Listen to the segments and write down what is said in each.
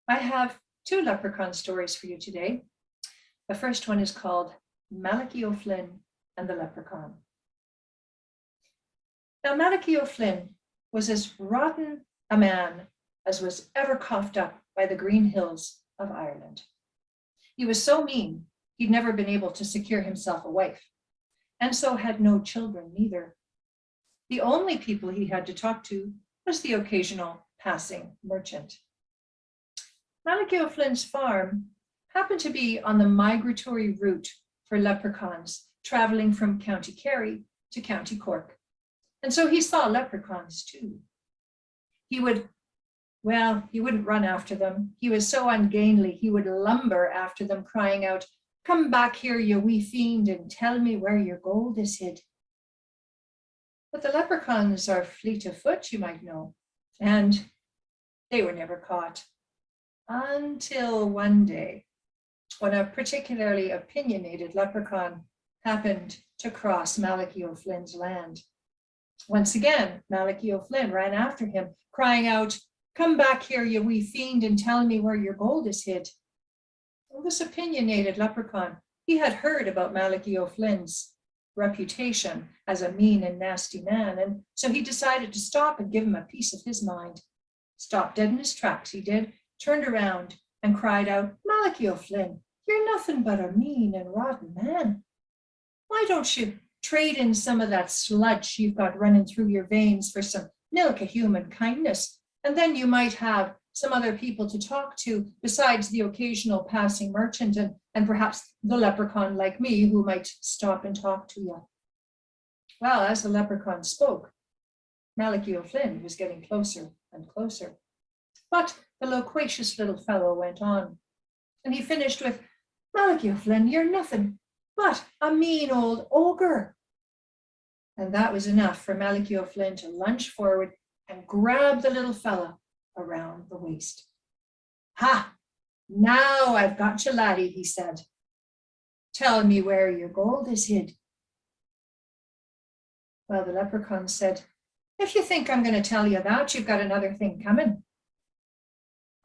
I have two leprechaun stories for you today. The first one is called Malachy O'Flynn and the Leprechaun. Now, Malachy O'Flynn was as rotten a man as was ever coughed up by the green hills of Ireland. He was so mean, he'd never been able to secure himself a wife, and so had no children neither. The only people he had to talk to was the occasional passing merchant. Malachy O'Flynn's farm happened to be on the migratory route for leprechauns traveling from County Kerry to County Cork. And so he saw leprechauns too. He wouldn't run after them. He was so ungainly, he would lumber after them, crying out, "Come back here, you wee fiend, and tell me where your gold is hid." But the leprechauns are fleet of foot, you might know, and they were never caught. Until one day, when a particularly opinionated leprechaun happened to cross Malachy O'Flynn's land. Once again, Malachy O'Flynn ran after him, crying out, "Come back here, you wee fiend, and tell me where your gold is hid." Well, this opinionated leprechaun, he had heard about Malachy O'Flynn's reputation as a mean and nasty man, and so he decided to stop and give him a piece of his mind. Stopped dead in his tracks, he did, turned around and cried out, "Malachy O'Flynn, you're nothing but a mean and rotten man. Why don't you trade in some of that sludge you've got running through your veins for some milk of human kindness, and then you might have some other people to talk to besides the occasional passing merchant and perhaps the leprechaun like me who might stop and talk to you." Well, as the leprechaun spoke, Malachy O'Flynn was getting closer and closer. But the loquacious little fellow went on, and he finished with, "Malachy O'Flynn, you're nothing but a mean old ogre." And that was enough for Malachy O'Flynn to lunge forward and grab the little fella around the waist. "Ha! Now I've got you, laddie," he said. "Tell me where your gold is hid." Well, the leprechaun said, "If you think I'm going to tell you that, you've got another thing coming."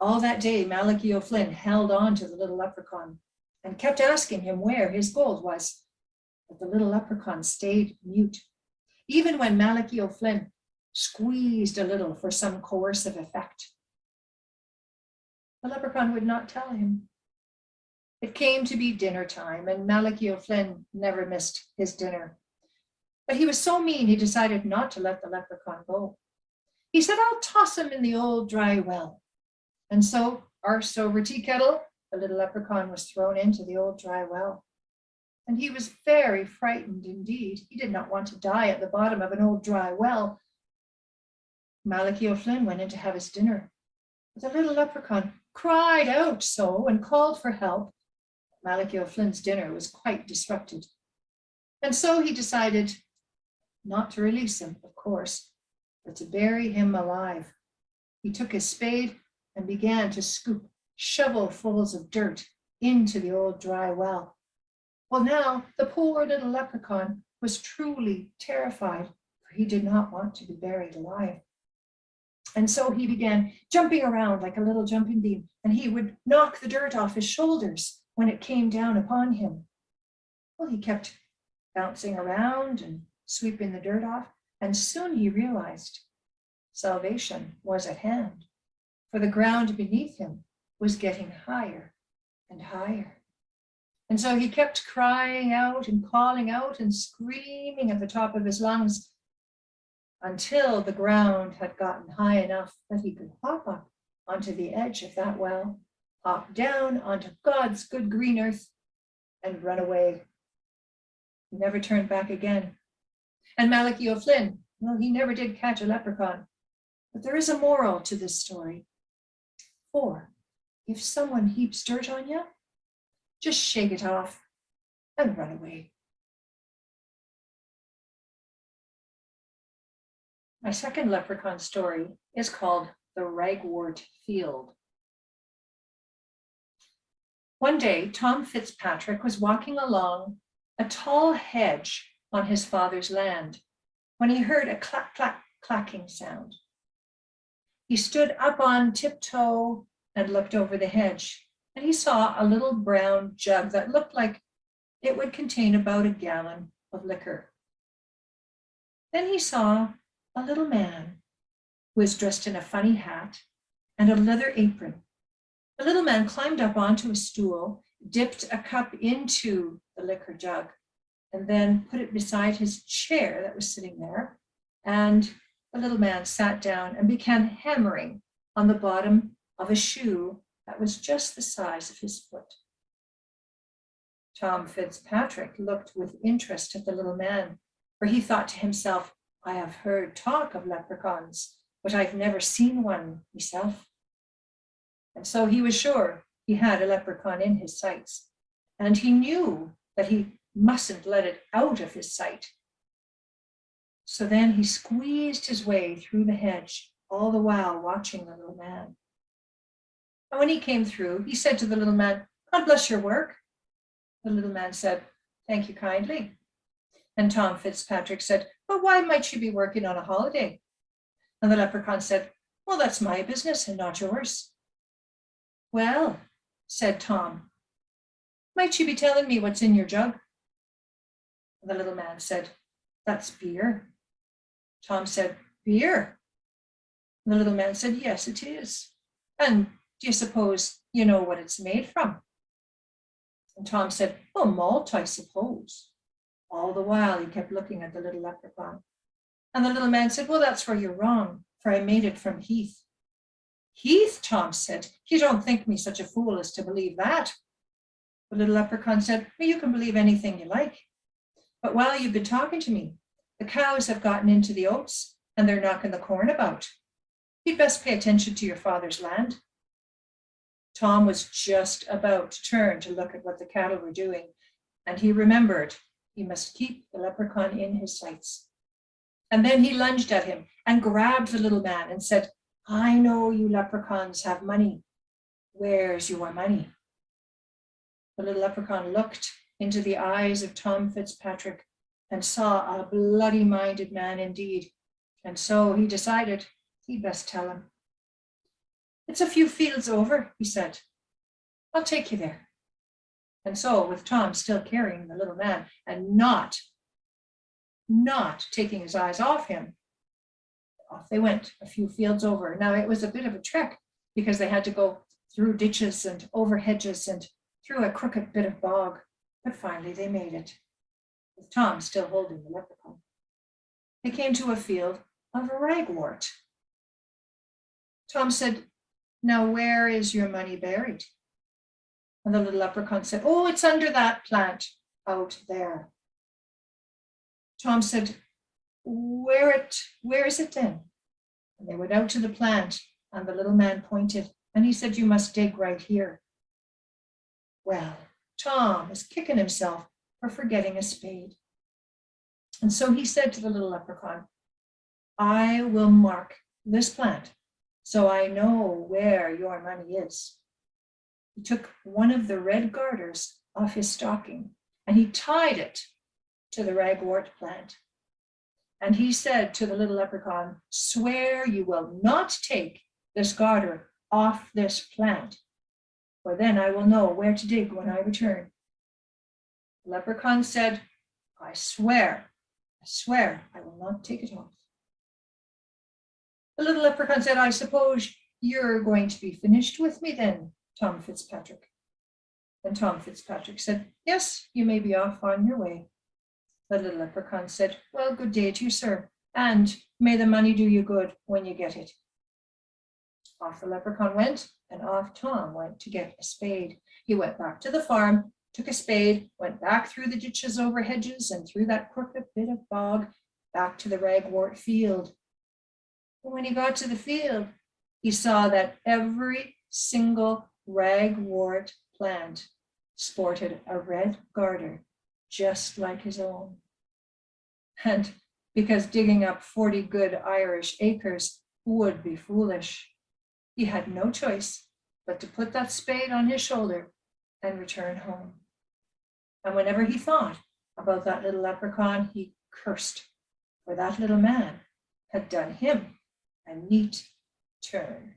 All that day, Malachy O'Flynn held on to the little leprechaun and kept asking him where his gold was. But the little leprechaun stayed mute. Even when Malachy O'Flynn squeezed a little for some coercive effect, the leprechaun would not tell him. It came to be dinner time, and Malachy O'Flynn never missed his dinner. But he was so mean, he decided not to let the leprechaun go. He said, "I'll toss him in the old dry well." And so, arse over tea kettle, the little leprechaun was thrown into the old dry well. And he was very frightened indeed. He did not want to die at the bottom of an old dry well. Malachy O'Flynn went in to have his dinner. But the little leprechaun cried out so and called for help. Malachy O'Flynn's dinner was quite disrupted. And so he decided not to release him, of course, but to bury him alive. He took his spade and began to scoop shovelfuls of dirt into the old dry well. Well, now the poor little leprechaun was truly terrified, for he did not want to be buried alive. And so he began jumping around like a little jumping bean, and he would knock the dirt off his shoulders when it came down upon him. Well, he kept bouncing around and sweeping the dirt off, and soon he realized salvation was at hand, for the ground beneath him was getting higher and higher. And so he kept crying out and calling out and screaming at the top of his lungs until the ground had gotten high enough that he could hop up onto the edge of that well, hop down onto God's good green earth, and run away. He never turned back again. And Malachy O'Flynn, well, he never did catch a leprechaun. But there is a moral to this story. For if someone heaps dirt on you, just shake it off and run away. My second leprechaun story is called The Ragwort Field. One day, Tom Fitzpatrick was walking along a tall hedge on his father's land when he heard a clack, clack, clacking sound. He stood up on tiptoe and looked over the hedge, and he saw a little brown jug that looked like it would contain about a gallon of liquor. Then he saw a little man who was dressed in a funny hat and a leather apron. The little man climbed up onto a stool, dipped a cup into the liquor jug, and then put it beside his chair that was sitting there. And the little man sat down and began hammering on the bottom of a shoe that was just the size of his foot. Tom Fitzpatrick looked with interest at the little man, for he thought to himself, I have heard talk of leprechauns, but I've never seen one myself. And so he was sure he had a leprechaun in his sights, and he knew that he mustn't let it out of his sight. So then he squeezed his way through the hedge, all the while watching the little man. And when he came through, he said to the little man, God bless your work. The little man said, thank you kindly. And Tom Fitzpatrick said, but why might you be working on a holiday? And the leprechaun said, well, that's my business and not yours. Well, said Tom, might you be telling me what's in your jug? And the little man said, that's beer. Tom said, beer? And the little man said, yes, it is. And do you suppose you know what it's made from? And Tom said, oh, malt, I suppose. All the while he kept looking at the little leprechaun. And the little man said, well, that's where you're wrong, for I made it from heath. Heath, Tom said, you don't think me such a fool as to believe that. The little leprechaun said, well, you can believe anything you like. But while you've been talking to me, the cows have gotten into the oats and they're knocking the corn about. You'd best pay attention to your father's land. Tom was just about to turn to look at what the cattle were doing, and he remembered he must keep the leprechaun in his sights. And then he lunged at him and grabbed the little man and said, I know you leprechauns have money. Where's your money? The little leprechaun looked into the eyes of Tom Fitzpatrick and saw a bloody-minded man indeed. And so he decided he'd best tell him. It's a few fields over, he said. I'll take you there. And so, with Tom still carrying the little man and not taking his eyes off him, off they went a few fields over. Now, it was a bit of a trek because they had to go through ditches and over hedges and through a crooked bit of bog, but finally they made it, with Tom still holding the leprechaun. They came to a field of ragwort. Tom said, now where is your money buried? And the little leprechaun said, oh, it's under that plant out there. Tom said, where is it then? And they went out to the plant, and the little man pointed, and he said, you must dig right here. Well, Tom was kicking himself for forgetting a spade. And so he said to the little leprechaun, I will mark this plant so I know where your money is. He took one of the red garters off his stocking and he tied it to the ragwort plant. And he said to the little leprechaun, swear you will not take this garter off this plant, for then I will know where to dig when I return. The leprechaun said, I swear I will not take it off. The little leprechaun said, I suppose you're going to be finished with me then, Tom Fitzpatrick. And Tom Fitzpatrick said, yes, you may be off on your way. The little leprechaun said, well, good day to you, sir, and may the money do you good when you get it. Off the leprechaun went, and off Tom went to get a spade. He went back to the farm, took a spade, went back through the ditches over hedges and through that crooked bit of bog, back to the ragwort field. But when he got to the field, he saw that every single ragwort plant sported a red garter, just like his own. And because digging up 40 good Irish acres would be foolish, he had no choice but to put that spade on his shoulder and return home. And whenever he thought about that little leprechaun, he cursed, for that little man had done him a neat turn.